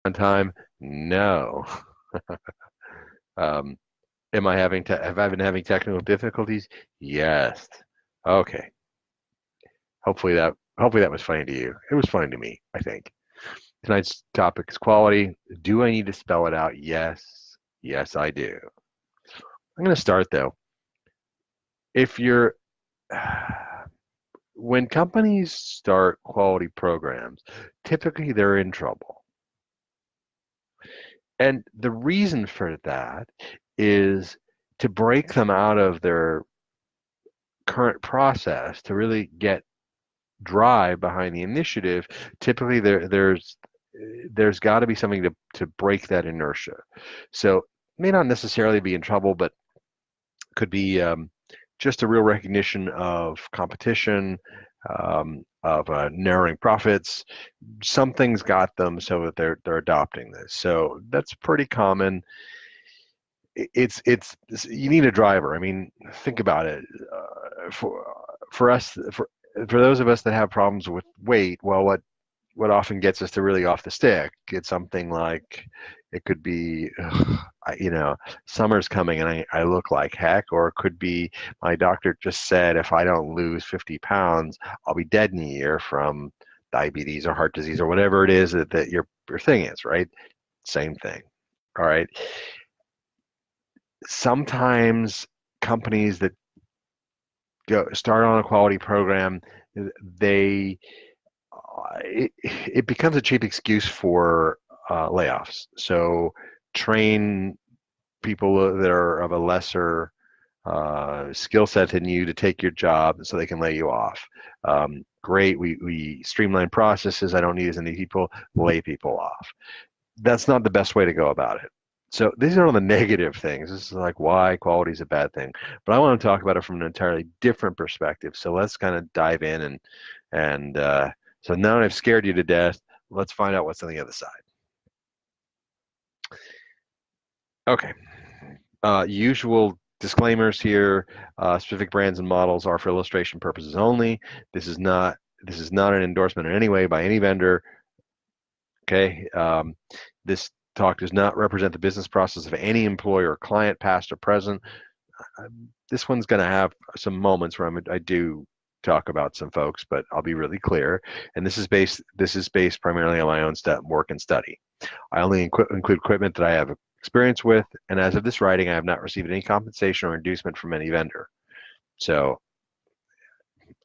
on time? No. Um, am I having have I been having technical difficulties? Yes. Okay. Hopefully that was funny to you. It was funny to me, I think. Tonight's topic is quality. Do I need to spell it out? Yes. Yes, I do. I'm going to start though. If you're when companies start quality programs, typically they're in trouble. And the reason for that is to break them out of their current process to really get drive behind the initiative. Typically there's got to be something to break that inertia. So may not necessarily be in trouble, but could be just a real recognition of competition, of narrowing profits. Something's got them so that they're adopting this. So that's pretty common. It's you need a driver. I mean, think about it. For us, for those of us that have problems with weight, well, what often gets us to really off the stick, it's something like it could be, summer's coming and I look like heck, or it could be my doctor just said if I don't lose 50 pounds, I'll be dead in a year from diabetes or heart disease or whatever it is that your thing is, right? Same thing. All right. Sometimes companies that go start on a quality program, they it becomes a cheap excuse for layoffs. So train people that are of a lesser skill set than you to take your job so they can lay you off. Great, we streamline processes. I don't need as many people, lay people off. That's not the best way to go about it. So these are all the negative things. This is like why quality is a bad thing. But I want to talk about it from an entirely different perspective. So let's kind of dive in and so now that I've scared you to death, let's find out what's on the other side. Okay. Usual disclaimers here. Specific brands and models are for illustration purposes only. This is not an endorsement in any way by any vendor. Okay. This talk does not represent the business process of any employer or client, past or present. This one's going to have some moments where I do talk about some folks, but I'll be really clear. And this is based primarily on my own work and study. I only include equipment that I have experience with, and as of this writing, I have not received any compensation or inducement from any vendor. So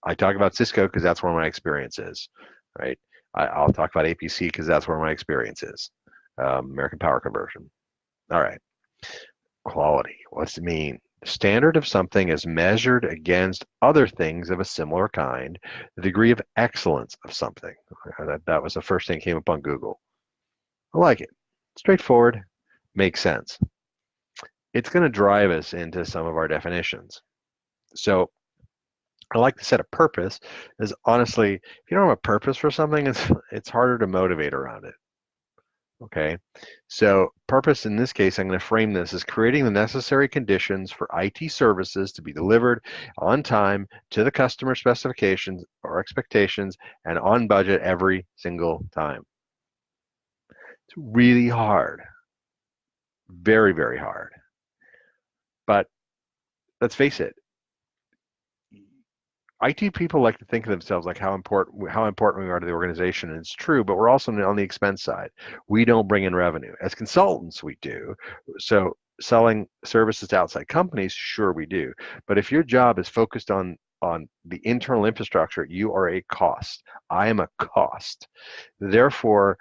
I talk about Cisco because that's where my experience is, right? I'll talk about APC because that's where my experience is. American Power Conversion. All right. Quality. What's it mean? The standard of something is measured against other things of a similar kind, the degree of excellence of something. That was the first thing that came up on Google. I like it. Straightforward, makes sense. It's going to drive us into some of our definitions. So I like to set a purpose, is honestly, if you don't have a purpose for something, it's harder to motivate around it. Okay, so purpose in this case, I'm going to frame this as creating the necessary conditions for IT services to be delivered on time to the customer specifications or expectations and on budget every single time. It's really hard, very, very hard. But let's face it, IT people like to think of themselves like how important we are to the organization, and it's true, but we're also on the expense side. We don't bring in revenue. As consultants, we do. So selling services to outside companies, sure we do. But if your job is focused on the internal infrastructure, you are a cost. I am a cost. Therefore,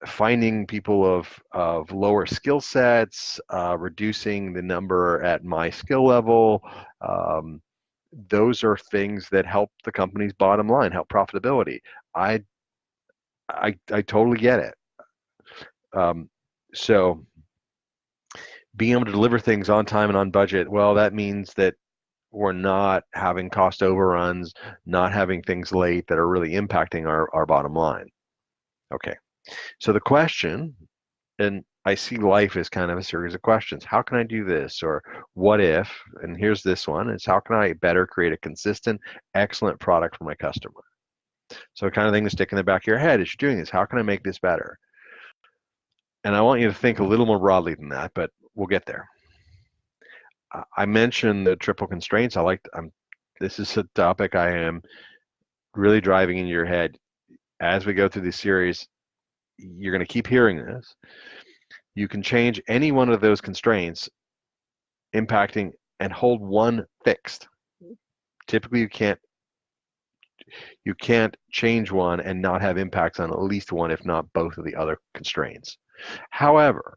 finding people of lower skill sets, reducing the number at my skill level, those are things that help the company's bottom line, help profitability. I I totally get it. Um, so being able to deliver things on time and on budget, well, that means that we're not having cost overruns, not having things late that are really impacting our bottom line. Okay. So the question, and I see life as kind of a series of questions. How can I do this? Or what if? And here's this one, is how can I better create a consistent, excellent product for my customer? So kind of thing to stick in the back of your head as you're doing this. How can I make this better? And I want you to think a little more broadly than that, but we'll get there. I mentioned the triple constraints. This is a topic I am really driving into your head as we go through this series. You're going to keep hearing this. You can change any one of those constraints impacting and hold one fixed. Typically, you can't change one and not have impacts on at least one, if not both of the other constraints. However,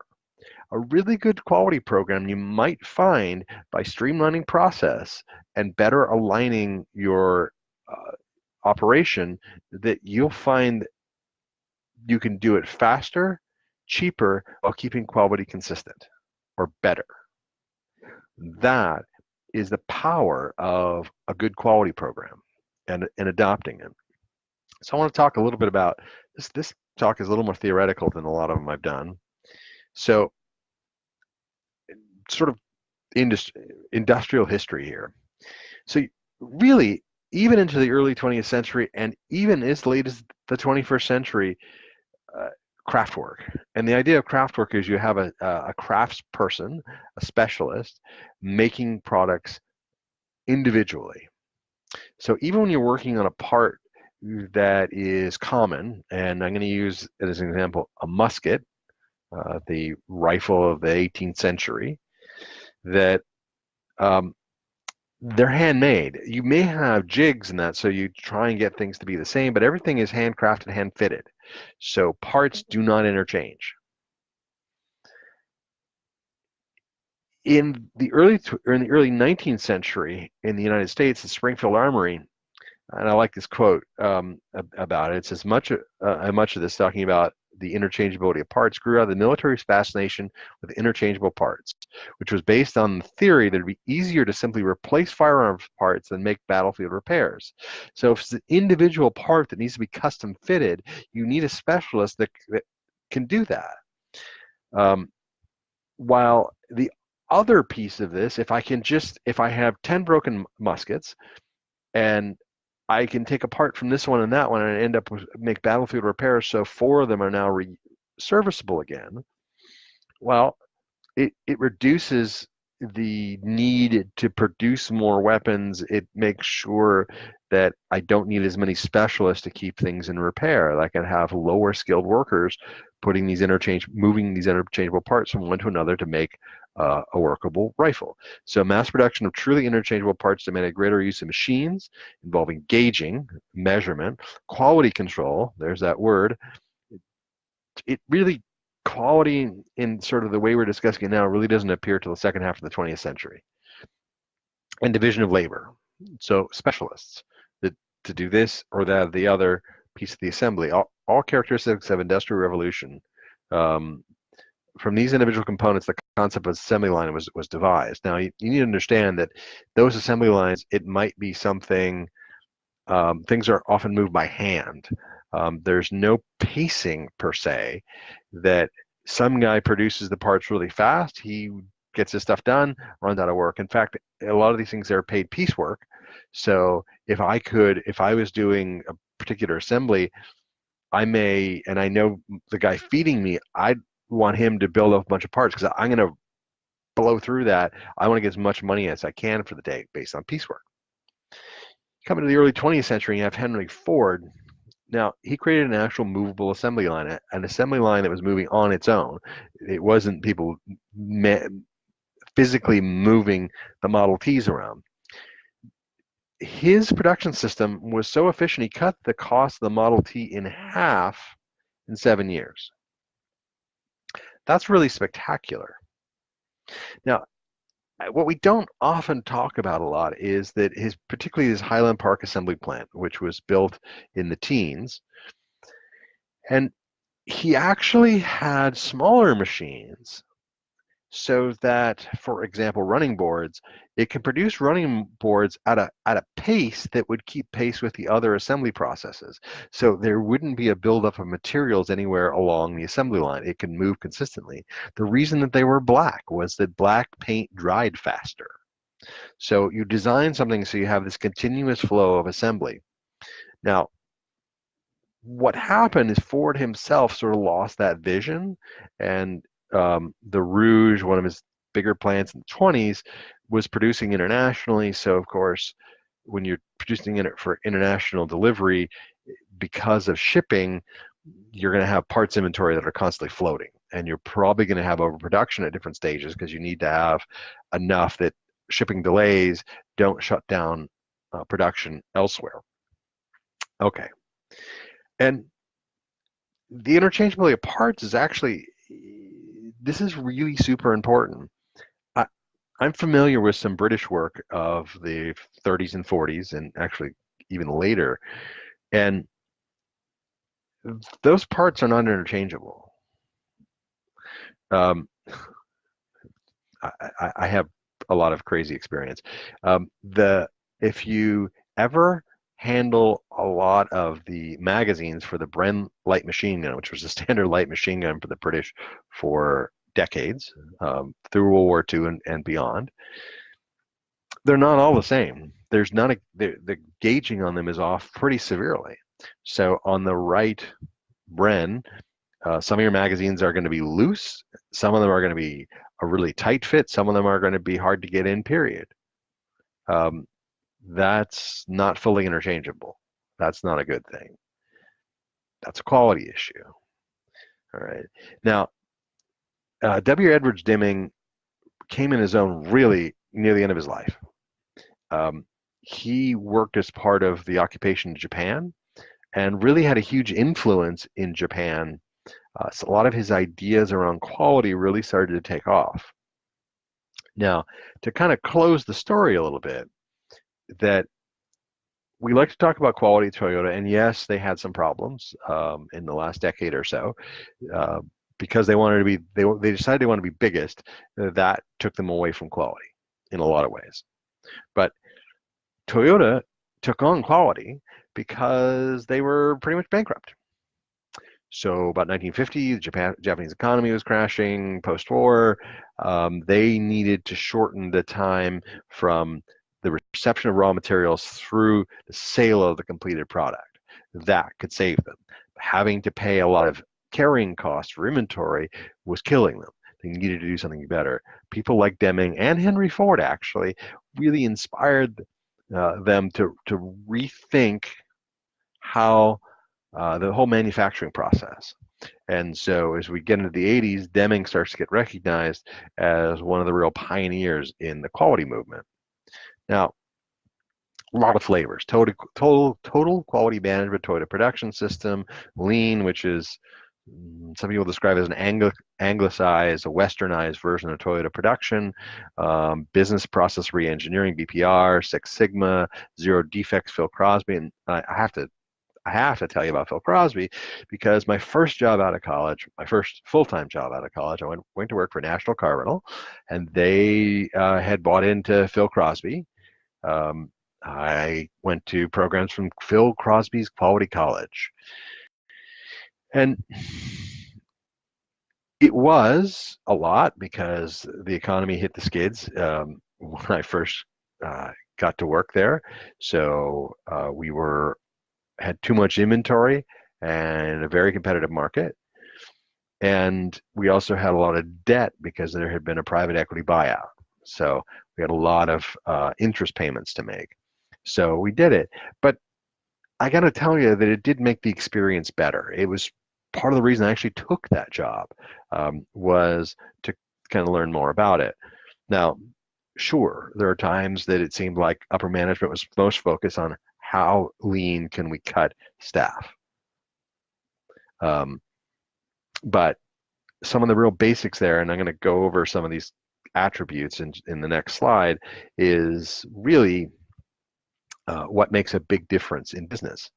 a really good quality program you might find by streamlining process and better aligning your operation, that you'll find you can do it faster, cheaper, while keeping quality consistent or better. That is the power of a good quality program and adopting it. So I want to talk a little bit about this. This talk is a little more theoretical than a lot of them I've done. So sort of industrial history here. So really, even into the early 20th century and even as late as the 21st century, craft work. And the idea of craft work is you have a crafts person, a specialist, making products individually. So even when you're working on a part that is common, and I'm going to use as an example a musket, the rifle of the 18th century, that they're handmade. You may have jigs in that, so you try and get things to be the same, but everything is handcrafted, hand fitted. So parts do not interchange. In the early 19th century in the United States, the Springfield Armory, and I like this quote about it. It says much of this talking about the interchangeability of parts grew out of the military's fascination with interchangeable parts, which was based on the theory that it'd be easier to simply replace firearms parts than make battlefield repairs. So if it's an individual part that needs to be custom fitted, you need a specialist that can do that. While the other piece of this, if I have 10 broken muskets and I can take a part from this one and that one and end up with make battlefield repairs, so 4 of them are now serviceable again. Well, it reduces the need to produce more weapons. It makes sure that I don't need as many specialists to keep things in repair. I can have lower skilled workers moving these interchangeable parts from one to another to make a workable rifle. So mass production of truly interchangeable parts demanded greater use of machines involving gauging, measurement, quality control, there's that word. It really, quality in sort of the way we're discussing it now really doesn't appear till the second half of the 20th century. And division of labor. So specialists that to do this or that or the other piece of the assembly, all characteristics of industrial revolution. From these individual components, the concept of assembly line was devised. Now, you need to understand that those assembly lines, it might be something, things are often moved by hand. There's no pacing per se, that some guy produces the parts really fast, he gets his stuff done, runs out of work. In fact, a lot of these things are paid piecework. So if I was doing a particular assembly, and I know the guy feeding me, I'd want him to build up a bunch of parts because I'm going to blow through that. I want to get as much money as I can for the day based on piecework. Coming to the early 20th century, you have Henry Ford. Now, he created an actual movable assembly line, an assembly line that was moving on its own. It wasn't people physically moving the Model Ts around. His production system was so efficient, he cut the cost of the Model T in half in 7 years. That's really spectacular. Now, what we don't often talk about a lot is that particularly his Highland Park assembly plant, which was built in the teens, and he actually had smaller machines so that, for example, running boards, it can produce running boards at a pace that would keep pace with the other assembly processes. So there wouldn't be a buildup of materials anywhere along the assembly line. It can move consistently. The reason that they were black was that black paint dried faster. So you design something so you have this continuous flow of assembly. Now, what happened is Ford himself sort of lost that vision, and the Rouge, one of his bigger plants in the 20s, was producing internationally. So of course, when you're producing it for international delivery, because of shipping, you're going to have parts inventory that are constantly floating, and you're probably going to have overproduction at different stages because you need to have enough that shipping delays don't shut down production elsewhere. Okay, and the interchangeability of parts is actually, this is really super important. I, I'm familiar with some British work of the 30s and 40s, and actually even later, and those parts are not interchangeable. Um, I have a lot of crazy experience. The If you ever handle a lot of the magazines for the Bren light machine gun, which was the standard light machine gun for the British for decades, through World War II and beyond, they're not all the same. There's not the gauging on them is off pretty severely. So on the right Bren, some of your magazines are going to be loose. Some of them are going to be a really tight fit. Some of them are going to be hard to get in, period. Um, that's not fully interchangeable. That's not a good thing. That's a quality issue. All right. Now, W. Edwards Deming came in his own really near the end of his life. Um, he worked as part of the occupation in Japan and really had a huge influence in Japan. So a lot of his ideas around quality really started to take off. Now, to kind of close the story a little bit, that we like to talk about quality at Toyota, and yes, they had some problems in the last decade or so uh, because they wanted to be, they decided they want to be biggest. That took them away from quality in a lot of ways. But Toyota took on quality because they were pretty much bankrupt. So about 1950, the Japanese economy was crashing post-war. They needed to shorten the time from the reception of raw materials through the sale of the completed product. That could save them. Having to pay a lot of carrying costs for inventory was killing them. They needed to do something better. People like Deming and Henry Ford actually really inspired them to rethink how the whole manufacturing process. And so as we get into the 80s, Deming starts to get recognized as one of the real pioneers in the quality movement. Now, a lot of flavors. Total quality management, Toyota production system, lean, which is some people describe as an anglicized, a westernized version of Toyota production, business process reengineering, BPR, Six Sigma, zero defects, Phil Crosby. And I have to tell you about Phil Crosby because my first job out of college, my first full-time job out of college, I went to work for National Car Rental, and they had bought into Phil Crosby. Um, I went to programs from Phil Crosby's Quality College. And it was a lot because the economy hit the skids when I first got to work there. So we had too much inventory and a very competitive market. And we also had a lot of debt because there had been a private equity buyout. So we had a lot of interest payments to make. So we did it. But I got to tell you that it did make the experience better. It was part of the reason I actually took that job, was to kind of learn more about it. Now, sure, there are times that it seemed like upper management was most focused on how lean can we cut staff. Um, but some of the real basics there, and I'm going to go over some of these attributes in the next slide, is really what makes a big difference in business.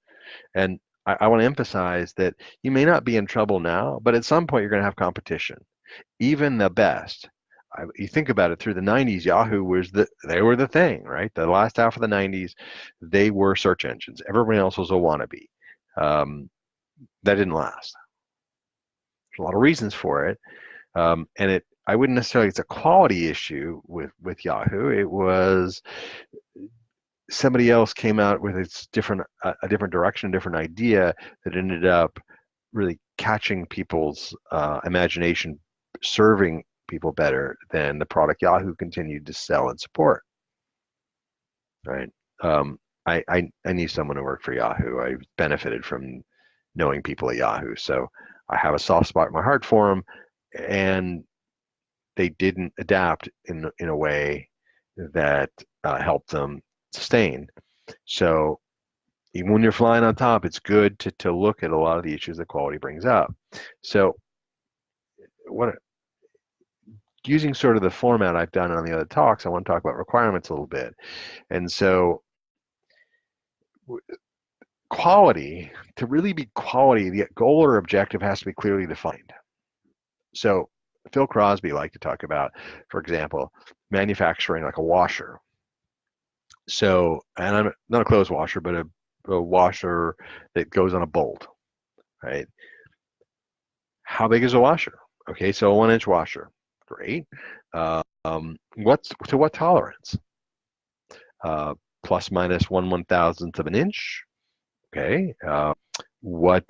And I want to emphasize that you may not be in trouble now, but at some point you're going to have competition. Even the best. You think about it, through the 90s, Yahoo they were the thing, right? The last half of the 90s, they were search engines. Everyone else was a wannabe. That didn't last. There's a lot of reasons for it. And I wouldn't necessarily, it's a quality issue with Yahoo. It was somebody else came out with a different direction, a different idea that ended up really catching people's imagination, serving people better than the product Yahoo continued to sell and support. Right? I knew someone who worked for Yahoo. I benefited from knowing people at Yahoo, so I have a soft spot in my heart for them, and they didn't adapt in a way that helped them sustain. So even when you're flying on top, it's good to look at a lot of the issues that quality brings up. So what using sort of the format I've done on the other talks, I want to talk about requirements a little bit. And so quality, to really be quality, the goal or objective has to be clearly defined. So Phil Crosby liked to talk about, for example, manufacturing like a washer. So, and I'm not a clothes washer, but a washer that goes on a bolt, right? How big is a washer? Okay, so a 1-inch washer. Great. What's to what tolerance? Plus minus 1/1000th of an inch. Okay. What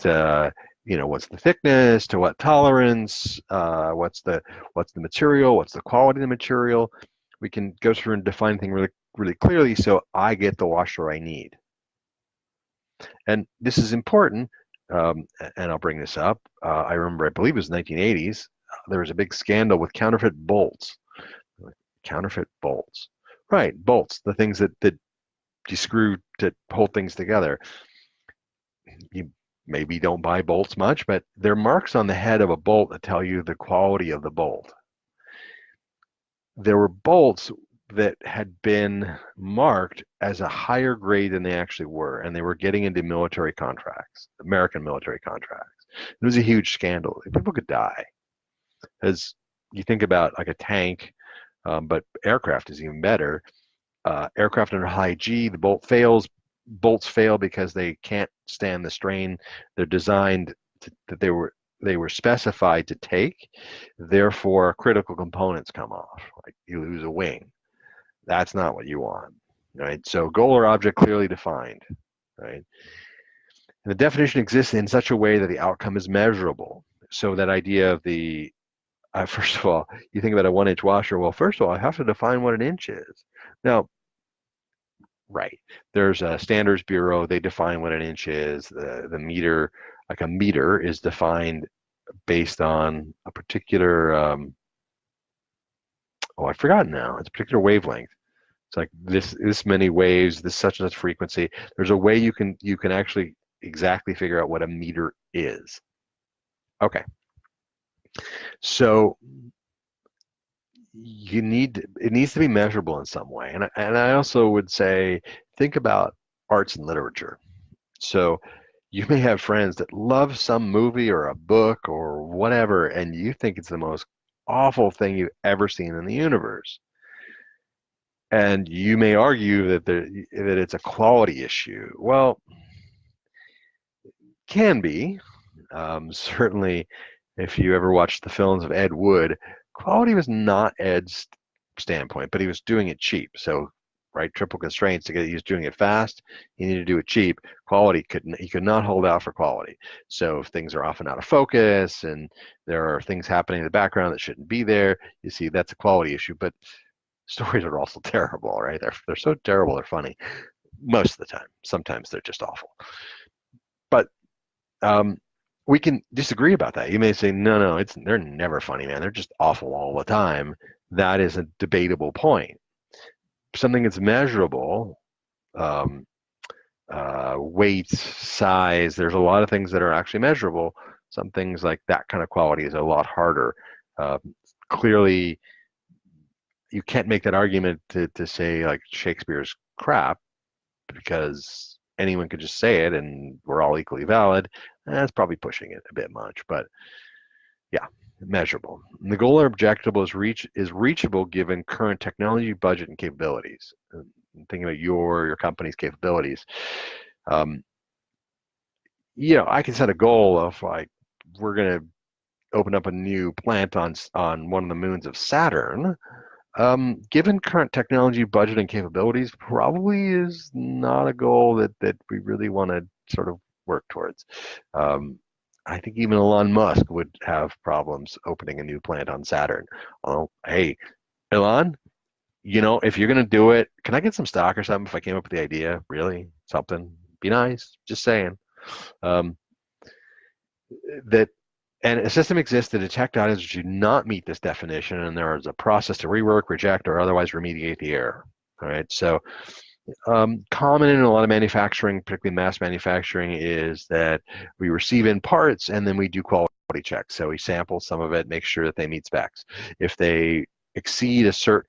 what's the thickness? To what tolerance? What's the material? What's the quality of the material? We can go through and define things really clearly, so I get the washer I need. And this is important. And I'll bring this up. I remember, I believe it was 1980s. There was a big scandal with counterfeit bolts. Counterfeit bolts, right? Bolts, the things that you screw to hold things together. You maybe don't buy bolts much, but there are marks on the head of a bolt that tell you the quality of the bolt. There were bolts that had been marked as a higher grade than they actually were, and they were getting into military contracts, American military contracts. It was a huge scandal. People could die. As you think about like a tank, but aircraft is even better. Aircraft under high G, the bolt fails. Bolts fail because they can't stand the strain. They're designed that they were specified to take. Therefore, critical components come off. Like you lose a wing. That's not what you want, right? So goal or object clearly defined, right? And the definition exists in such a way that the outcome is measurable. So that idea of the first of all, you think about a 1-inch washer. Well, first of all, I have to define what an inch is. Now, right, there's a standards bureau. They define what an inch is. The meter, like a meter, is defined based on a particular. I've forgotten now. It's a particular wavelength. It's like this many waves, this such and such frequency. There's a way you can actually exactly figure out what a meter is. Okay. So it needs to be measurable in some way. And I also would say, think about arts and literature. So you may have friends that love some movie or a book or whatever, and you think it's the most awful thing you've ever seen in the universe. And you may argue that it's a quality issue. Well, can be. Certainly, if you ever watched the films of Ed Wood, quality was not Ed's standpoint, but he was doing it cheap. So, right, triple constraints to get he was doing it fast. He needed to do it cheap. He could not hold out for quality. So if things are often out of focus and there are things happening in the background that shouldn't be there, you see that's a quality issue. But stories are also terrible, right? They're so terrible they're funny most of the time. Sometimes they're just awful. But we can disagree about that. You may say, no, they're never funny, man. They're just awful all the time. That is a debatable point. Something that's measurable, weight, size, there's a lot of things that are actually measurable. Some things like that kind of quality is a lot harder. Clearly, you can't make that argument to say like Shakespeare's crap because anyone could just say it and we're all equally valid. That's probably pushing it a bit much, but yeah, measurable. And the goal or objective is reachable given current technology, budget, and capabilities. Thinking about your company's capabilities. I can set a goal of like we're going to open up a new plant on one of the moons of Saturn. Given current technology, budget, and capabilities, probably is not a goal that we really want to sort of work towards. Um, I think even Elon Musk would have problems opening a new plant on Saturn. Oh, hey, Elon, if you're gonna do it, can I get some stock or something if I came up with the idea? Really? Something? Be nice. Just saying. Um, that and a system exists to detect items which do not meet this definition, and there is a process to rework, reject, or otherwise remediate the error. All right. So common in a lot of manufacturing, particularly mass manufacturing, is that we receive in parts and then we do quality checks. So we sample some of it, make sure that they meet specs. If they exceed a certain,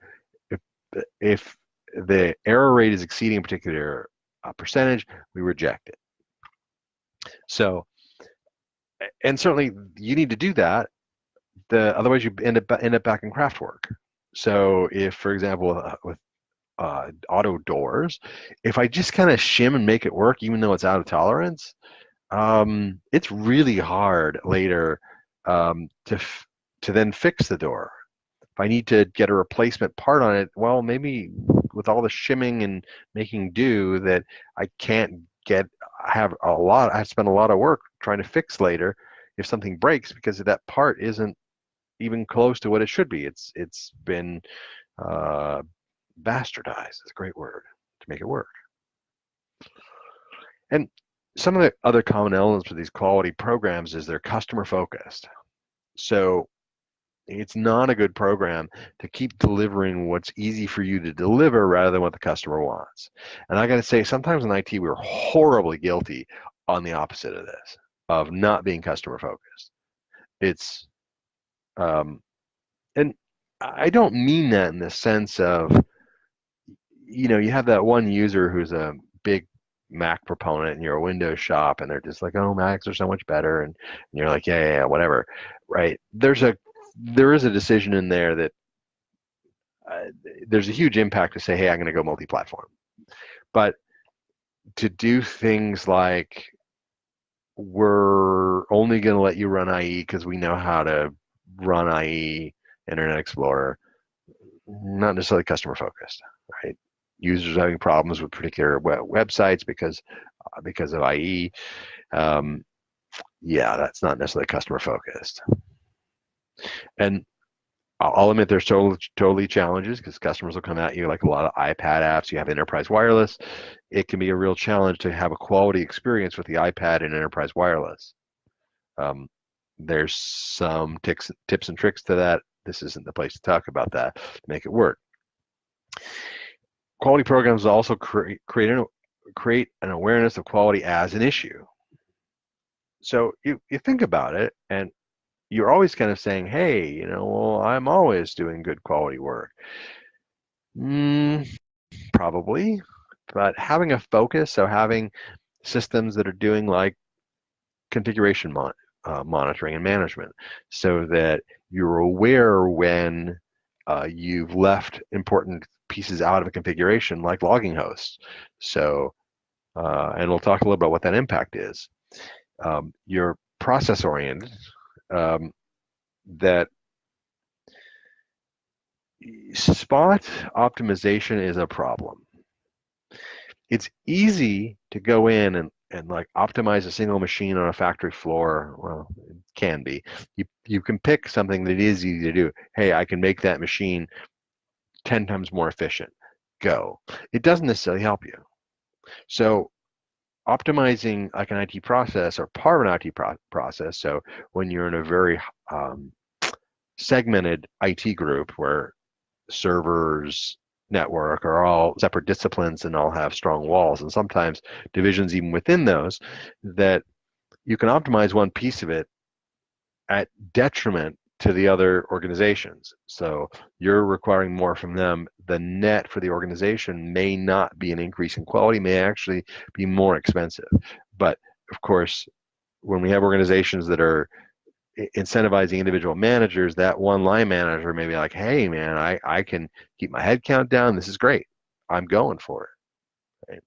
if the error rate is exceeding a particular percentage, we reject it. So, and certainly you need to do that. Otherwise you end up back in craft work. So if, for example, with auto doors, if I just kind of shim and make it work, even though it's out of tolerance, it's really hard later to then fix the door. If I need to get a replacement part on it, well, maybe with all the shimming and making do that I can't get, I have to spend a lot of work trying to fix later if something breaks because that part isn't even close to what it should be. It's been uh, bastardized. Is a great word to make it work. And some of the other common elements for these quality programs is they're customer focused. So it's not a good program to keep delivering what's easy for you to deliver rather than what the customer wants. And I got to say, sometimes in IT, we're horribly guilty on the opposite of this, of not being customer focused. It's, and I don't mean that in the sense of, you have that one user who's a big Mac proponent and you're a Windows shop and they're just like, oh, Macs are so much better. And you're like, yeah, yeah, yeah, whatever. Right. There is a decision in there that uh, there's a huge impact to say, hey, I'm going to go multi-platform. But to do things like we're only going to let you run IE because we know how to run IE, Internet Explorer, not necessarily customer focused, right? Users having problems with particular websites because of IE. Yeah, that's not necessarily customer focused. And I'll admit there's totally challenges because customers will come at you like a lot of iPad apps. You have enterprise wireless. It can be a real challenge to have a quality experience with the iPad and enterprise wireless. Um, there's some tips and tricks to that. This isn't the place to talk about that to make it work. Quality programs also create an awareness of quality as an issue. So you think about it, and you're always kind of saying, hey, well, I'm always doing good quality work. Probably, but having a focus, so having systems that are doing like configuration monitoring and management so that you're aware when you've left important pieces out of a configuration like logging hosts. So, and we'll talk a little about what that impact is. You're process oriented, that spot optimization is a problem. It's easy to go in and like optimize a single machine on a factory floor. Well, it can be. You can pick something that is easy to do. Hey, I can make that machine 10 times more efficient. Go. It doesn't necessarily help you. So optimizing like an IT process or part of an IT process. So when you're in a very segmented IT group where servers, network are all separate disciplines and all have strong walls, and sometimes divisions even within those, that you can optimize one piece of it at detriment to the other organizations. So you're requiring more from them. The net for the organization may not be an increase in quality, may actually be more expensive. But of course, when we have organizations that are incentivizing individual managers, that one line manager may be like, hey man, I can keep my head count down. This is great. I'm going for it.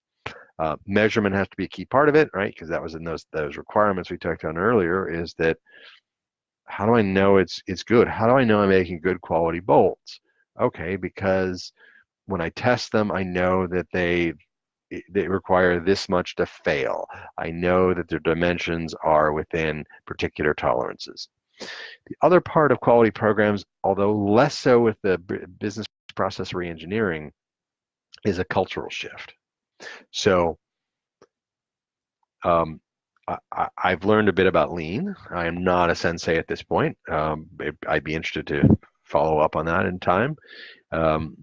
Right? Measurement has to be a key part of it, right? Because that was in those requirements we talked on earlier, is that how do I know it's good? How do I know I'm making good quality bolts? Okay, because when I test them, I know that they require this much to fail. I know that their dimensions are within particular tolerances. The other part of quality programs, although less so with the business process reengineering, is a cultural shift. So I've learned a bit about lean. I am not a sensei at this point. I'd be interested to follow up on that in time. Um,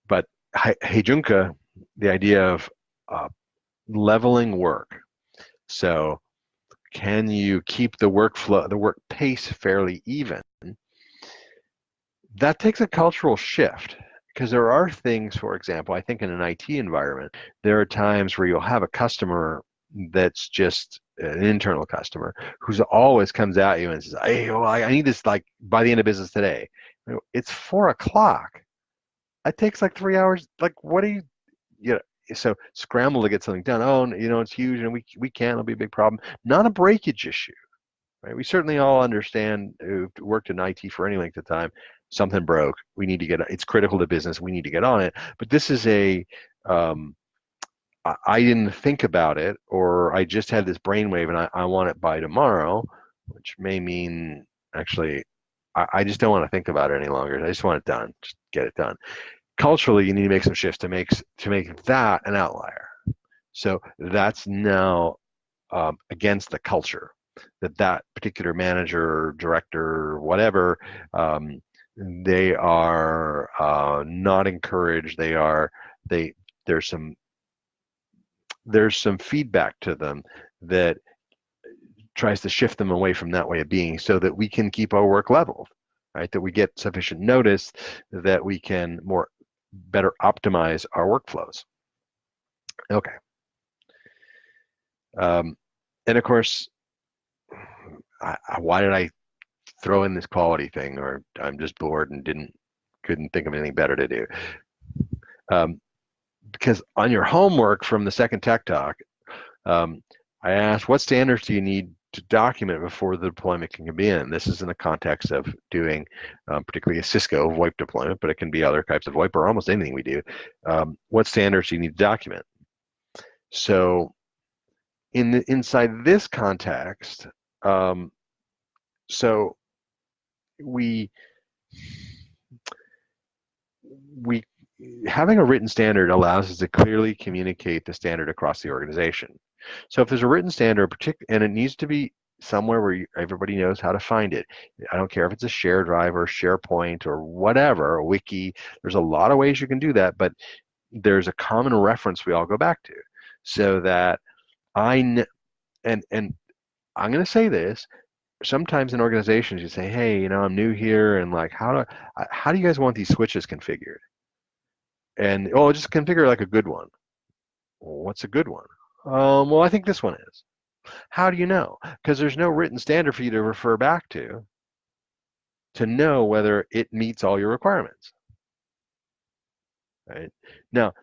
but Heijunka, the idea of uh, leveling work. So can you keep the workflow, the work pace fairly even? That takes a cultural shift because there are things, for example, I think in an IT environment, there are times where you'll have a customer that's just an internal customer who's always comes at you and says, "Hey, well, I need this like by the end of business today." It's 4 o'clock. It takes like 3 hours. Like, what are you know? So scramble to get something done. Oh, it's huge, and we can't. It'll be a big problem. Not a breakage issue. Right? We certainly all understand who've worked in IT for any length of time. Something broke. We need to get. It's critical to business. We need to get on it. But this is um, I didn't think about it, or I just had this brainwave, and I want it by tomorrow, which may mean actually I just don't want to think about it any longer. I just want it done. Just get it done. Culturally, you need to make some shifts to make that an outlier. So that's now against the culture that particular manager, director, whatever, they are not encouraged. They there's some feedback to them that tries to shift them away from that way of being so that we can keep our work leveled, right? That we get sufficient notice that we can better optimize our workflows. Okay. And of course, why did I throw in this quality thing? Or I'm just bored and couldn't think of anything better to do. Because on your homework from the second Tech Talk, I asked, what standards do you need to document before the deployment can be in? This is in the context of doing particularly a Cisco VoIP deployment, but it can be other types of VoIP or almost anything we do. What standards do you need to document? So inside this context, so we having a written standard allows us to clearly communicate the standard across the organization. So if there's a written standard, and it needs to be somewhere where everybody knows how to find it. I don't care if it's a shared drive or SharePoint or whatever, a wiki. There's a lot of ways you can do that, but there's a common reference we all go back to, so that and I'm going to say this. Sometimes in organizations you say, hey, I'm new here, and like, how do you guys want these switches configured? And just configure like a good one. Well, what's a good one? Well, I think this one is. How do you know? Because there's no written standard for you to refer back to know whether it meets all your requirements. Right? Now,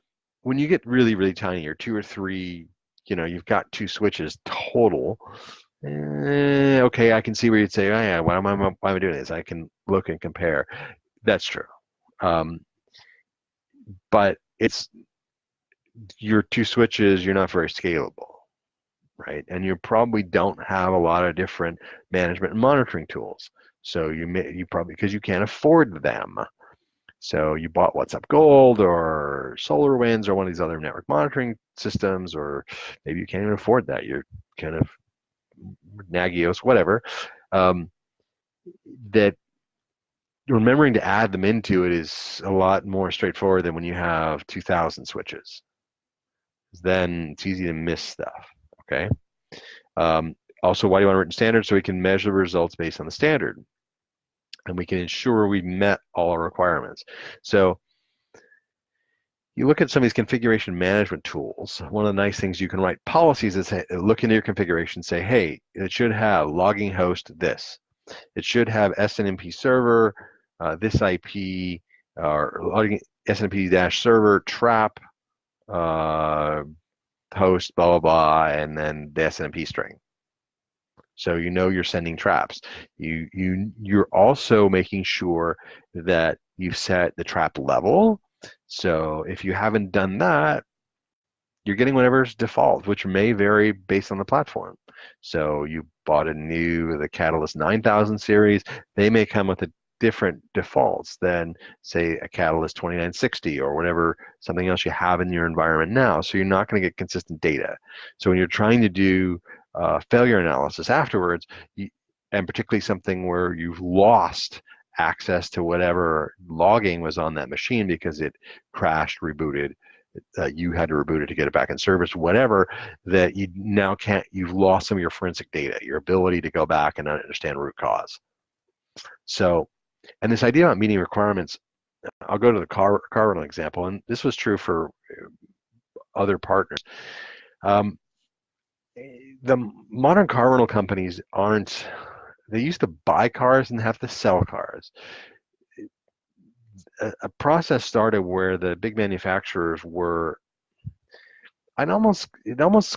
when you get really, really tiny, or 2 or 3, you've got 2 switches total. Okay, I can see where you'd say, oh yeah, why am I doing this? I can look and compare. That's true. But it's your 2 switches, you're not very scalable, right? And you probably don't have a lot of different management and monitoring tools. So you probably, because you can't afford them. So you bought WhatsUp Gold or SolarWinds or one of these other network monitoring systems, or maybe you can't even afford that. You're kind of Nagios, whatever. That remembering to add them into it is a lot more straightforward than when you have 2,000 switches. Then it's easy to miss stuff, okay? Also, why do you want a written standard? So we can measure the results based on the standard, and we can ensure we met all our requirements. So you look at some of these configuration management tools. One of the nice things, you can write policies that say, look into your configuration, say, hey, it should have logging host this. It should have SNMP server, this IP, or logging SNMP-server trap, host, blah, blah, blah, and then the SNMP string. So you're sending traps. You're also making sure that You've set the trap level. So if you haven't done that, you're getting whatever's default, which may vary based on the platform. So you bought the Catalyst 9000 series, they may come with a different defaults than, say, a Catalyst 2960 or whatever, something else you have in your environment now. So you're not going to get consistent data. So when you're trying to do failure analysis afterwards, and particularly something where you've lost access to whatever logging was on that machine because it crashed, rebooted, you had to reboot it to get it back in service, whatever, that you now can't, you've lost some of your forensic data, your ability to go back and understand root cause. So, and this idea about meeting requirements, I'll go to the car rental example, and this was true for other partners. The modern car rental companies aren't, they used to buy cars and have to sell cars. A process started where the big manufacturers were, it almost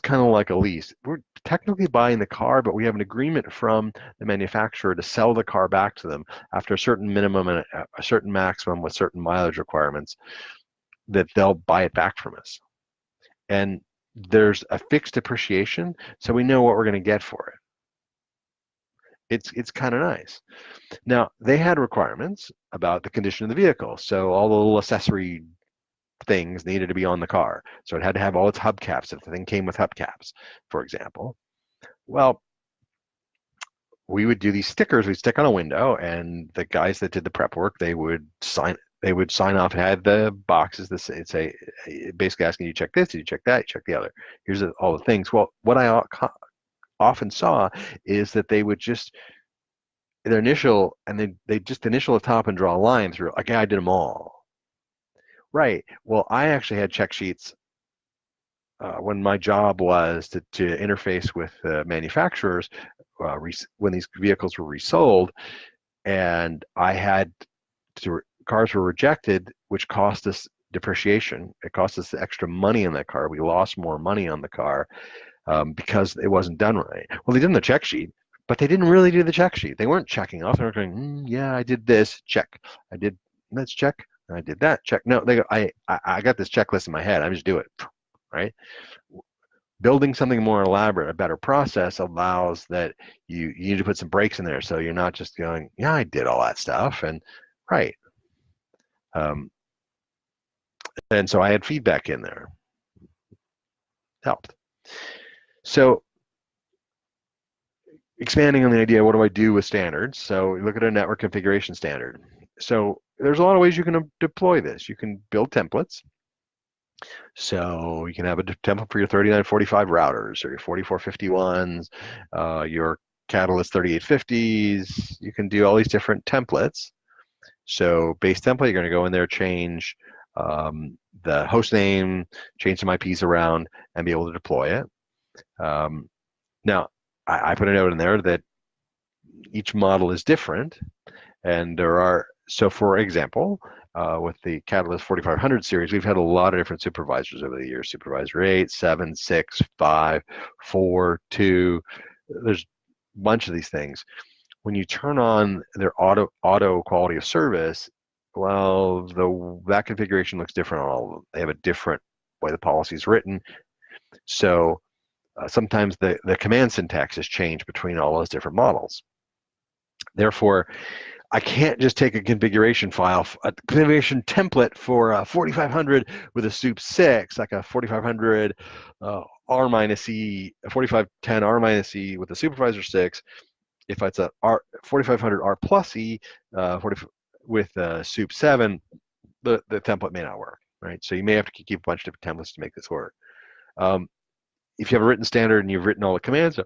kind of like a lease. We're technically buying the car, but we have an agreement from the manufacturer to sell the car back to them after a certain minimum and a certain maximum with certain mileage requirements, that they'll buy it back from us. And there's a fixed depreciation, so we know what we're going to get for it. It's kind of nice. Now, they had requirements about the condition of the vehicle, so all the little accessory things needed to be on the car. So it had to have all its hubcaps if the thing came with hubcaps, for example. Well, we would do these stickers we'd stick on a window, and the guys that did the prep work, they would sign off and had the boxes that say basically asking, you check this, did you check that, you check the other. Here's all the things. Well, what I often saw is that they would just their initial, and they just initial at the top and draw a line through, like, I did them all. Right. Well, I actually had check sheets when my job was to interface with manufacturers when these vehicles were resold, and I had cars were rejected, which cost us depreciation. It cost us extra money on that car. We lost more money on the car because it wasn't done right. Well, they did the check sheet, but they didn't really do the check sheet. They weren't checking off. They were going, yeah, I did this, check. I did, let's check. I did that, check. No, they go, I got this checklist in my head. I just do it, right? Building something more elaborate, a better process allows that you need to put some breaks in there, so you're not just going, yeah, I did all that stuff, and right. And so I had feedback in there. Helped. So expanding on the idea, what do I do with standards? So we look at a network configuration standard. So there's a lot of ways you can deploy this. You can build templates. So you can have a template for your 3945 routers or your 4451s, your Catalyst 3850s. You can do all these different templates. So base template, you're going to go in there, change the host name, change some IPs around, and be able to deploy it. Now, I put a note in there that each model is different, and there are, so for example, with the Catalyst 4500 series, we've had a lot of different supervisors over the years. Supervisor 8, 7, 6, 5, 4, 2. There's a bunch of these things. When you turn on their auto quality of service, well, that configuration looks different on all of them. They have a different way the policy is written. So sometimes the command syntax has changed between all those different models. Therefore, I can't just take a configuration file, a configuration template for a 4500 with a SOUP 6, like a 4500 R-E, a 4510 R-E with a supervisor 6. If it's a 4500 R plus E with SOUP 7, the template may not work, right? So you may have to keep a bunch of different templates to make this work. If you have a written standard and you've written all the commands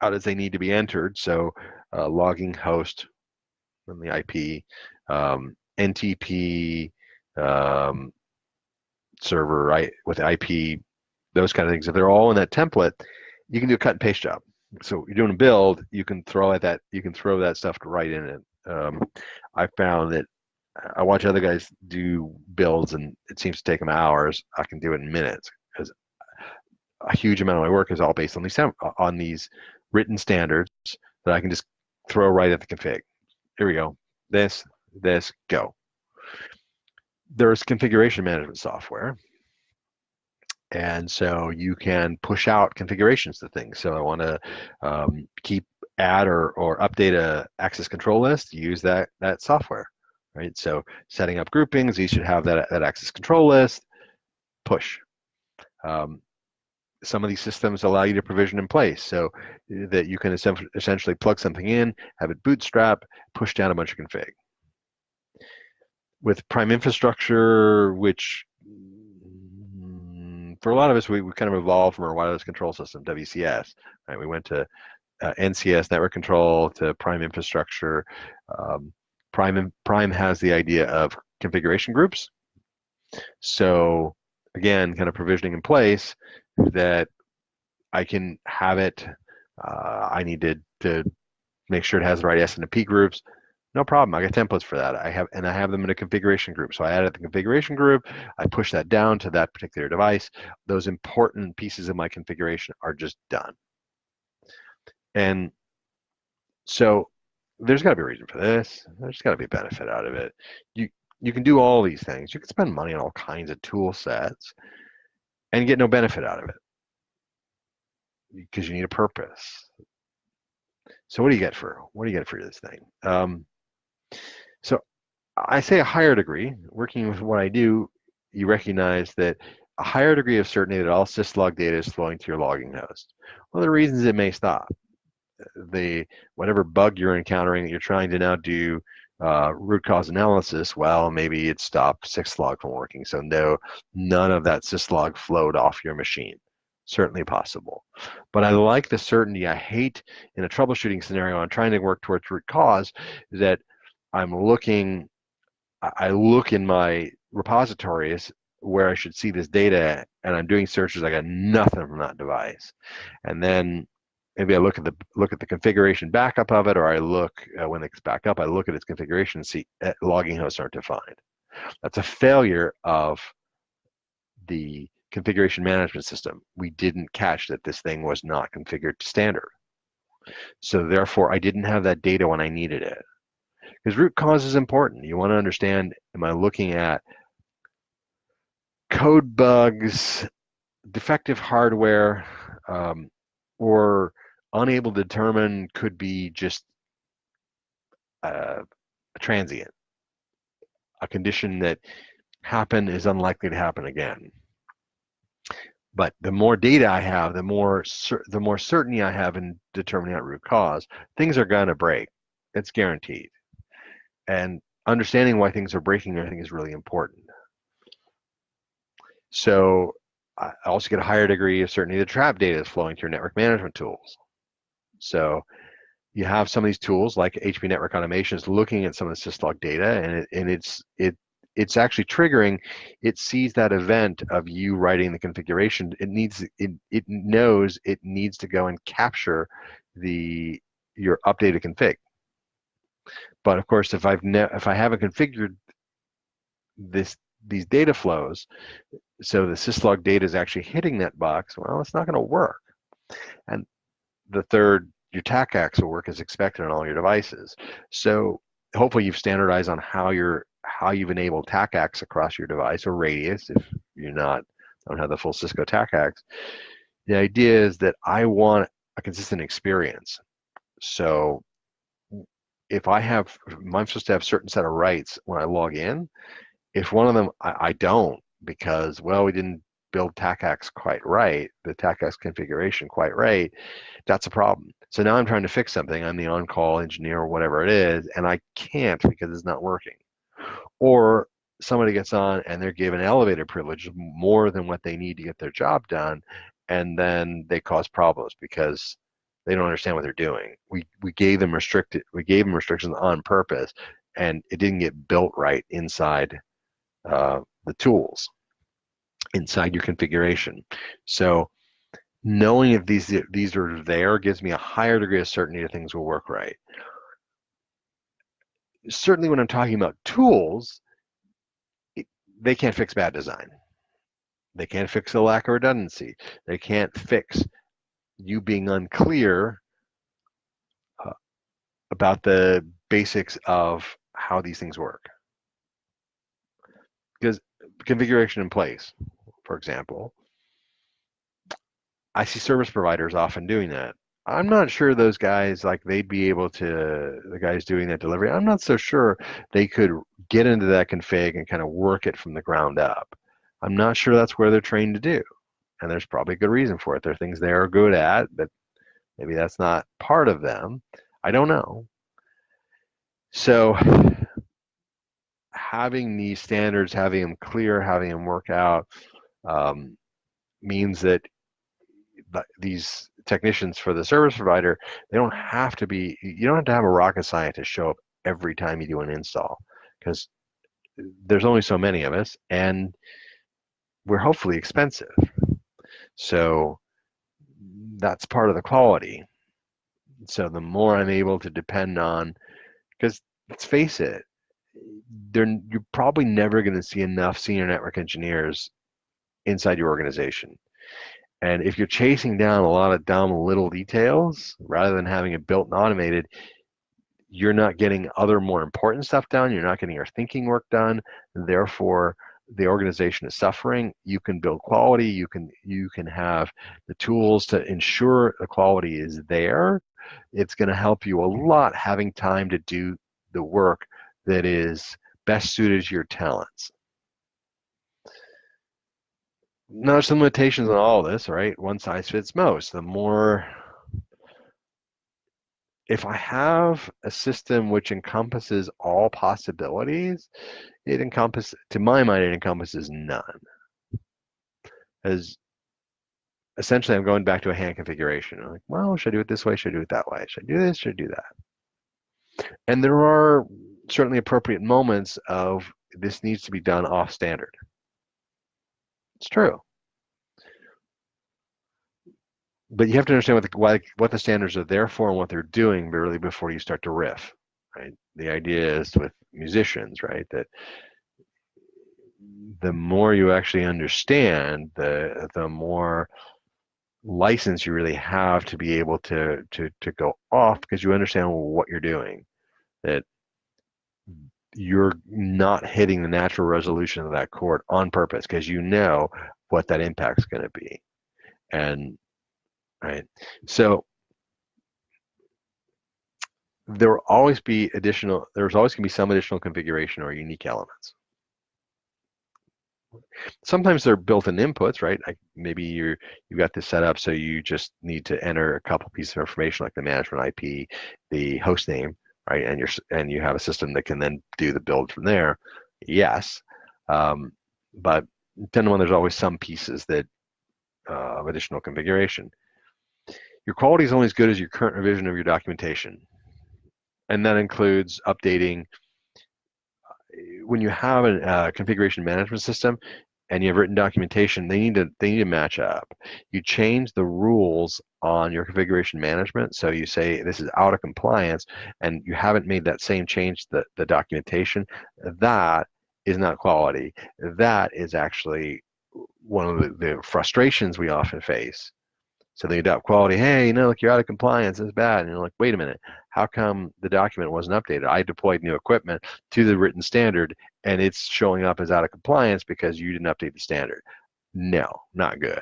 out as they need to be entered, so logging host from the IP, NTP, server, right, with IP, those kind of things. If they're all in that template, you can do a cut and paste job. So you're doing a build, you can throw that stuff right in it. I found that I watch other guys do builds, and it seems to take them hours. I can do it in minutes because a huge amount of my work is all based on these written standards that I can just throw right at the config. Here we go. This, go. There's configuration management software. And so you can push out configurations to things. So I want to add or update a access control list, use that software, right? So setting up groupings, you should have that access control list, push. Some of these systems allow you to provision in place so that you can essentially plug something in, have it bootstrap, push down a bunch of config. With prime infrastructure, which for a lot of us, we kind of evolved from our wireless control system, WCS. Right? We went to NCS, network control, to prime infrastructure. Prime has the idea of configuration groups. So again, kind of provisioning in place that I can have it. I need to make sure it has the right S&P groups. No problem. I got templates for that. I have them in a configuration group. So I added the configuration group. I push that down to that particular device. Those important pieces of my configuration are just done. And so there's got to be a reason for this. There's got to be a benefit out of it. You can do all these things. You can spend money on all kinds of tool sets and get no benefit out of it because you need a purpose. So what do you get for this thing? So I say a higher degree. Working with what I do, you recognize that a higher degree of certainty that all syslog data is flowing to your logging host. One of the reasons it may stop, whatever bug you're encountering that you're trying to now do root cause analysis, well, maybe it stopped syslog from working. So no, none of that syslog flowed off your machine. Certainly possible. But I like the certainty. I hate in a troubleshooting scenario, I'm trying to work towards root cause, that I look in my repositories where I should see this data, and I'm doing searches. I got nothing from that device, and then maybe I look at the configuration backup of it, or I look when it's back up. I look at its configuration and see logging hosts aren't defined. That's a failure of the configuration management system. We didn't catch that this thing was not configured to standard. So therefore, I didn't have that data when I needed it. Because root cause is important. You want to understand, am I looking at code bugs, defective hardware, or unable to determine, could be just a transient. A condition that happened is unlikely to happen again. But the more data I have, the more certainty I have in determining that root cause. Things are going to break. It's guaranteed. And understanding why things are breaking, I think, is really important. So I also get a higher degree of certainty that trap data is flowing to your network management tools. So you have some of these tools like HP Network Automation is looking at some of the syslog data, and it's actually triggering. It sees that event of you writing the configuration. It knows it needs to go and capture your updated config. But of course, if I haven't configured these data flows, so the syslog data is actually hitting that box, well, it's not going to work. And the third, your TACACS will work as expected on all your devices. So hopefully you've standardized on how you've enabled TACACS across your device, or Radius if you don't have the full Cisco TACACS. The idea is that I want a consistent experience. So if I'm supposed to have a certain set of rights when I log in, if one of them I don't, because, well, we didn't build TACACS quite right, the TACACS configuration quite right, that's a problem. So now I'm trying to fix something. I'm the on-call engineer or whatever it is, and I can't because it's not working. Or somebody gets on and they're given elevated privilege more than what they need to get their job done, and then they cause problems because they don't understand what they're doing. We gave them restrictions on purpose, and it didn't get built right inside the tools, inside your configuration. So knowing if these are there gives me a higher degree of certainty that things will work right. Certainly when I'm talking about tools, they can't fix bad design. They can't fix the lack of redundancy. They can't fix you being unclear about the basics of how these things work. configuration in place, for example, I see service providers often doing that. I'm not sure those guys, like they'd be able to, the guys doing that delivery, I'm not so sure they could get into that config and kind of work it from the ground up. I'm not sure that's where they're trained to do. And there's probably a good reason for it. There are things they are good at, but maybe that's not part of them. I don't know. So having these standards, having them clear, having them work out, means that these technicians for the service provider, they don't have to be, you don't have to have a rocket scientist show up every time you do an install, because there's only so many of us and we're hopefully expensive. So that's part of the quality. So the more I'm able to depend on, because let's face it, you're probably never going to see enough senior network engineers inside your organization. And if you're chasing down a lot of dumb little details rather than having it built and automated, you're not getting other more important stuff done. You're not getting your thinking work done. Therefore, the organization is suffering. You can build quality. You can have the tools to ensure the quality is there. It's going to help you a lot having time to do the work that is best suited to your talents. Now, there's some limitations on all this, right? One size fits most. If I have a system which encompasses all possibilities, to my mind, it encompasses none. As essentially, I'm going back to a hand configuration. I'm like, well, should I do it this way? Should I do it that way? Should I do this? Should I do that? And there are certainly appropriate moments of this needs to be done off standard. It's true. But you have to understand what the standards are there for and what they're doing really before you start to riff, right? The idea is with musicians, right, that the more you actually understand, the more license you really have to be able to go off, because you understand what you're doing, that you're not hitting the natural resolution of that chord on purpose because you know what that impact's going to be. And right, so there's always going to be some additional configuration or unique elements. Sometimes they're built-in inputs, right? Like maybe you've got this set up so you just need to enter a couple pieces of information like the management IP, the host name, right? And you have a system that can then do the build from there. Yes, but 10-to-1, there's always some pieces that of additional configuration. Your quality is only as good as your current revision of your documentation, and that includes updating. When you have a configuration management system and you have written documentation, they need to match up. You change the rules on your configuration management, so you say this is out of compliance, and you haven't made that same change to the documentation. That is not quality. That is actually one of the frustrations we often face. So they adopt quality. Hey, look, you're out of compliance. It's bad. And you're like, wait a minute. How come the document wasn't updated? I deployed new equipment to the written standard, and it's showing up as out of compliance because you didn't update the standard. No, not good.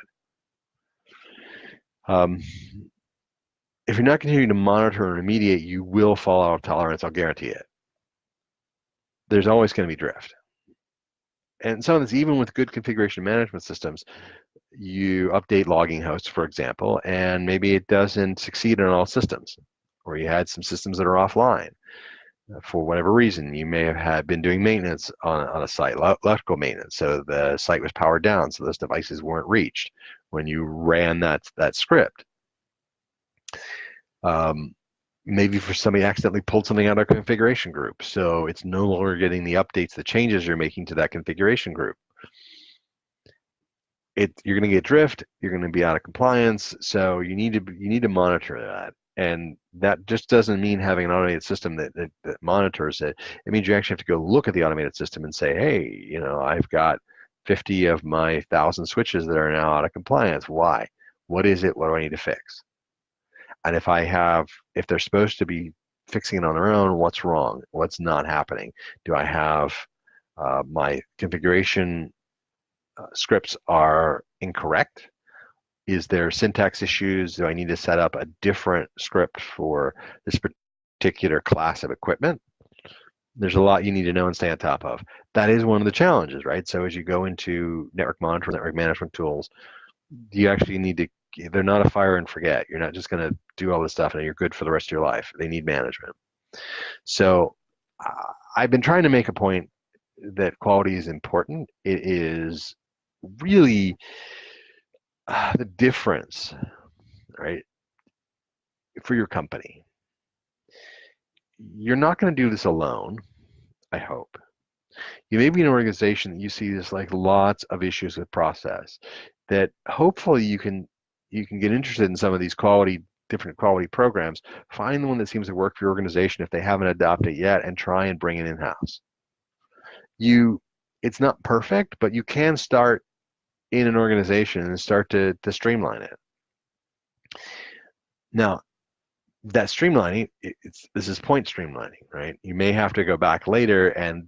If you're not continuing to monitor and remediate, you will fall out of tolerance. I'll guarantee it. There's always going to be drift. And some of this, even with good configuration management systems, you update logging hosts, for example, and maybe it doesn't succeed on all systems, or you had some systems that are offline for whatever reason. You may have been doing maintenance on a site, electrical maintenance, so the site was powered down, so those devices weren't reached when you ran that script. Maybe for somebody accidentally pulled something out of a configuration group, so it's no longer getting the updates, the changes you're making to that configuration group. You're going to get drift. You're going to be out of compliance. So you need to monitor that, and that just doesn't mean having an automated system that monitors it. It means you actually have to go look at the automated system and say, hey, I've got 50 of my 1,000 switches that are now out of compliance. Why? What is it? What do I need to fix? And if they're supposed to be fixing it on their own, what's wrong? What's not happening? Do I have my configuration scripts are incorrect? Is there syntax issues? Do I need to set up a different script for this particular class of equipment? There's a lot you need to know and stay on top of. That is one of the challenges, right? So as you go into network monitoring, network management tools, you actually need to, they're not a fire and forget. You're not just going to do all this stuff and you're good for the rest of your life. They need management. So I've been trying to make a point that quality is important. It is really the difference, right, for your company. You're not going to do this alone, I hope. You may be an organization that you see this like lots of issues with process, that hopefully you can get interested in some of these different quality programs, find the one that seems to work for your organization if they haven't adopted it yet, and try and bring it in-house. It's not perfect, but you can start in an organization and start to streamline it. Now, that streamlining, this is point streamlining, right? You may have to go back later and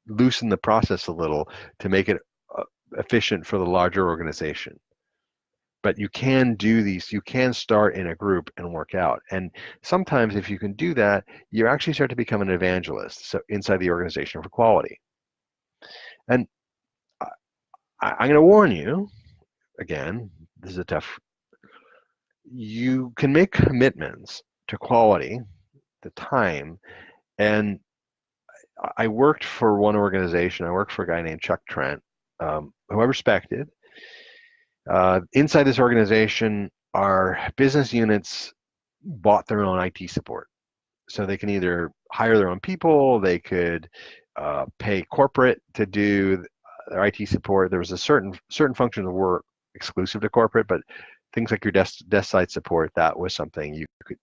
loosen the process a little to make it efficient for the larger organization. But you can do these, you can start in a group and work out. And sometimes if you can do that, you actually start to become an evangelist so inside the organization for quality. And I'm going to warn you, again, this is a tough, you can make commitments to quality, the time, and I worked for one organization. I worked for a guy named Chuck Trent, who I respected. Inside this organization, our business units bought their own IT support. So they can either hire their own people, they could pay corporate to do their IT support. There was a certain functions that were exclusive to corporate, but things like your desk side support, that was something you could.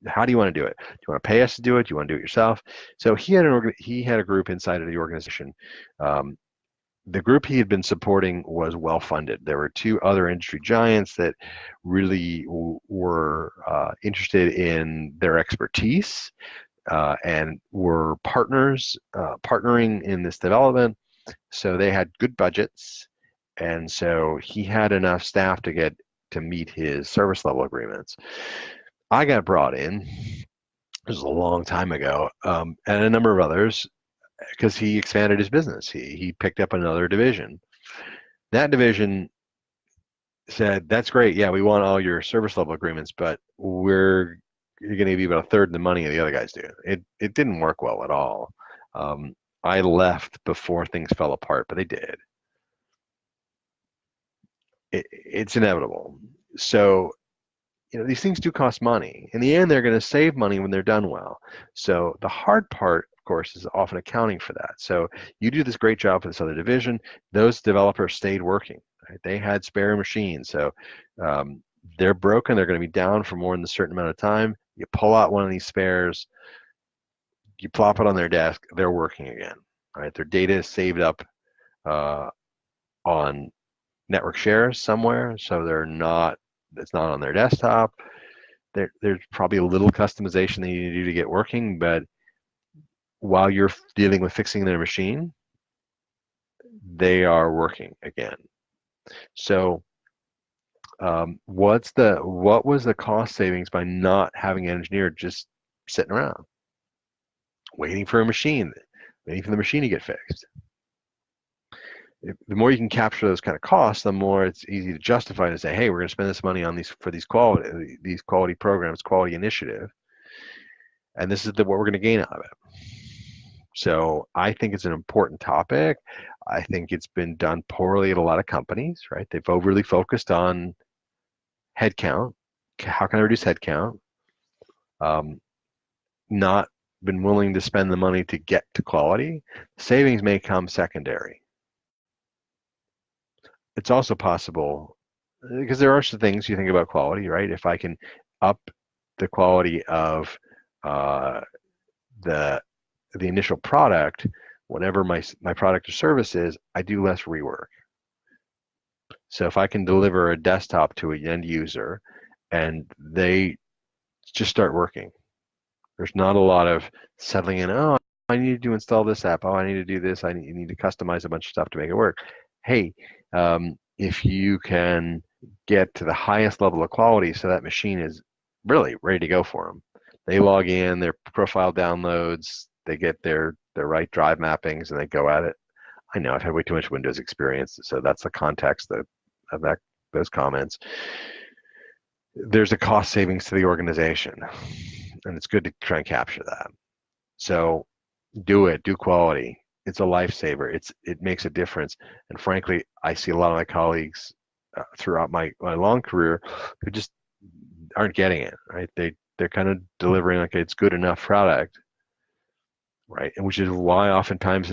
How do you want to do it? Do you want to pay us to do it? Do you want to do it yourself? So he had a group inside of the organization. The group he had been supporting was well funded. There were two other industry giants that really were interested in their expertise and were partnering in this development. So they had good budgets, and so he had enough staff to meet his service level agreements. I got brought in, this was a long time ago, and a number of others, because he expanded his business. He picked up another division. That division said, that's great, yeah, we want all your service level agreements, but you're going to give you about a third of the money the other guys do. It didn't work well at all. I left before things fell apart, but they did. It's inevitable. So these things do cost money. In the end, they're going to save money when they're done well. So the hard part, of course, is often accounting for that. So you do this great job for this other division. Those developers stayed working. Right? They had spare machines. So they're broken. They're going to be down for more than a certain amount of time. You pull out one of these spares, you plop it on their desk, they're working again. Right? Their data is saved up on network shares somewhere, so it's not on their desktop. There's probably a little customization that you need to do to get working, but while you're dealing with fixing their machine, they are working again. So what was the cost savings by not having an engineer just sitting around waiting for the machine to get fixed? The more you can capture those kind of costs, the more it's easy to justify to say, hey, we're going to spend this money on these quality programs, quality initiative, and this is what we're going to gain out of it. So I think it's an important topic. I think it's been done poorly at a lot of companies, right? They've overly focused on headcount. How can I reduce headcount? Not been willing to spend the money to get to quality. Savings may come secondary. It's also possible, because there are some things you think about quality, right? If I can up the quality of the initial product, whatever my product or service is, I do less rework. So if I can deliver a desktop to an end user and they just start working, there's not a lot of settling in, oh, I need to install this app. Oh, I need to do this. You need to customize a bunch of stuff to make it work. Hey, if you can get to the highest level of quality so that machine is really ready to go for them. They log in, their profile downloads, they get their right drive mappings, and they go at it. I know I've had way too much Windows experience, so that's the context of those comments. There's a cost savings to the organization, and it's good to try and capture that. So do it, do quality. It's a lifesaver. It makes a difference. And frankly, I see a lot of my colleagues throughout my long career who just aren't getting it, right? They're kind of delivering like it's good enough product, right? And which is why oftentimes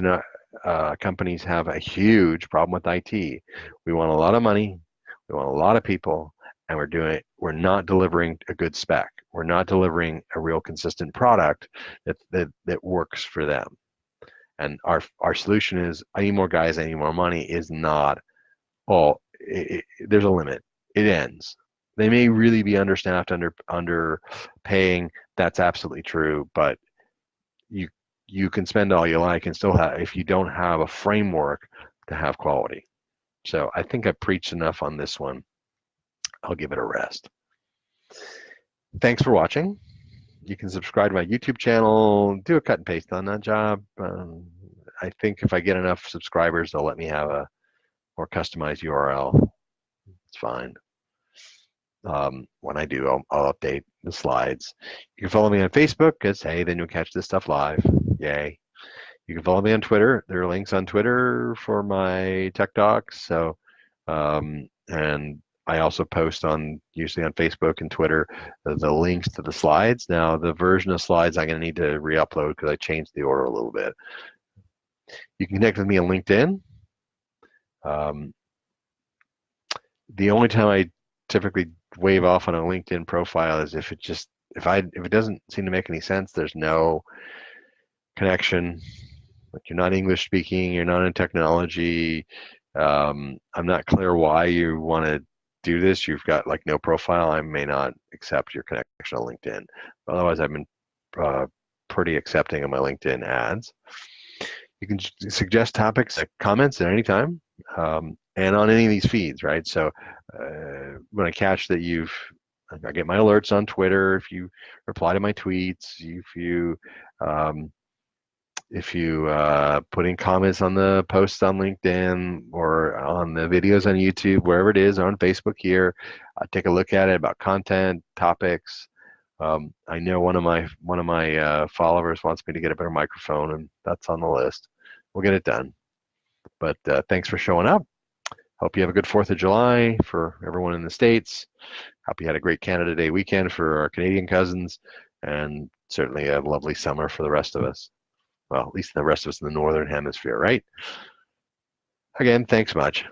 companies have a huge problem with IT. We want a lot of money, we want a lot of people, and we're not delivering a good spec. We're not delivering a real consistent product that works for them. And our solution is, I need more guys, I need more money, is not, there's a limit. It ends. They may really be understaffed, underpaying. That's absolutely true, but you can spend all you like and still have, if you don't have a framework to have quality. So I think I preached enough on this one. I'll give it a rest. Thanks for watching. You can subscribe to my YouTube channel, do a cut and paste on that job. I think if I get enough subscribers, they'll let me have a more customized URL. It's fine. When I do, I'll update the slides. You can follow me on Facebook, because hey, then you'll catch this stuff live. Yay. You can follow me on Twitter. There are links on Twitter for my tech talks. So, and I also post usually on Facebook and Twitter, the links to the slides. Now, the version of slides I'm going to need to re-upload because I changed the order a little bit. You can connect with me on LinkedIn. The only time I typically wave off on a LinkedIn profile is if it doesn't seem to make any sense. There's no connection. Like, you're not English speaking, you're not in technology. I'm not clear why you want to do this. You've got like no profile. I may not accept your connection on LinkedIn. But otherwise, I've been pretty accepting of my LinkedIn ads. You can suggest topics, comments at any time, and on any of these feeds, right? So when I catch that I get my alerts on Twitter. If you reply to my tweets, if you put in comments on the posts on LinkedIn or on the videos on YouTube, wherever it is, or on Facebook here, take a look at it about content, topics. I know one of my followers wants me to get a better microphone, and that's on the list. We'll get it done. But thanks for showing up. Hope you have a good 4th of July for everyone in the States. Hope you had a great Canada Day weekend for our Canadian cousins, and certainly a lovely summer for the rest of us. Well, at least the rest of us in the Northern Hemisphere, right? Again, thanks much.